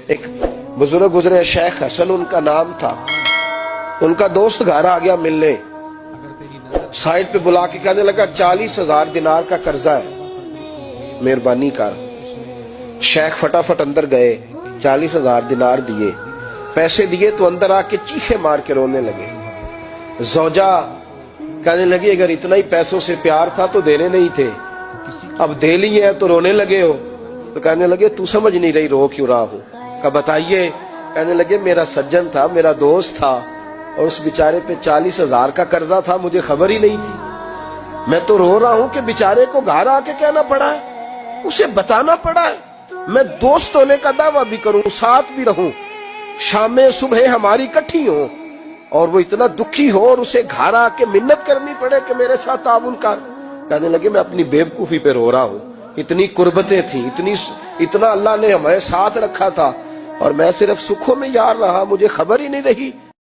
ایک بزرگ گزرے شیخ حسن ان کا نام تھا، ان کا دوست گھر آ گیا ملنے، سائٹ پہ بلا کے کہنے لگا 40,000 دینار کا قرضہ ہے، مہربانی کر۔ شیخ فٹافٹ اندر گئے، 40,000 دینار دیے، پیسے دیے تو اندر آ کے چیخے مار کے رونے لگے۔ زوجہ کہنے لگی اگر اتنا ہی پیسوں سے پیار تھا تو دینے نہیں تھے، اب دے لیے تو رونے لگے ہو۔ تو کہنے لگے تو سمجھ نہیں رہی رو کیوں رہا ہوں؟ کہا بتائیے۔ کہنے لگے میرا سجن تھا، میرا دوست تھا، اور اس بیچارے پہ 40,000 کا قرضہ تھا، مجھے خبر ہی نہیں تھی۔ میں تو رو رہا ہوں کہ بیچارے کو گھر آ کے کہنا پڑا ہے، اسے بتانا پڑا ہے۔ میں دوست ہونے کا دعویٰ بھی کروں، ساتھ بھی رہوں، شام صبح ہماری کٹھی ہو، اور وہ اتنا دکھی ہو اور اسے گھر آ کے منت کرنی پڑے کہ میرے ساتھ تعاون کر۔ کہنے لگے میں اپنی بیوقوفی پہ رو رہا ہوں، اتنی قربتیں تھیں، اتنا اللہ نے ہمیں ساتھ رکھا تھا، اور میں صرف سکھوں میں یار رہا، مجھے خبر ہی نہیں رہی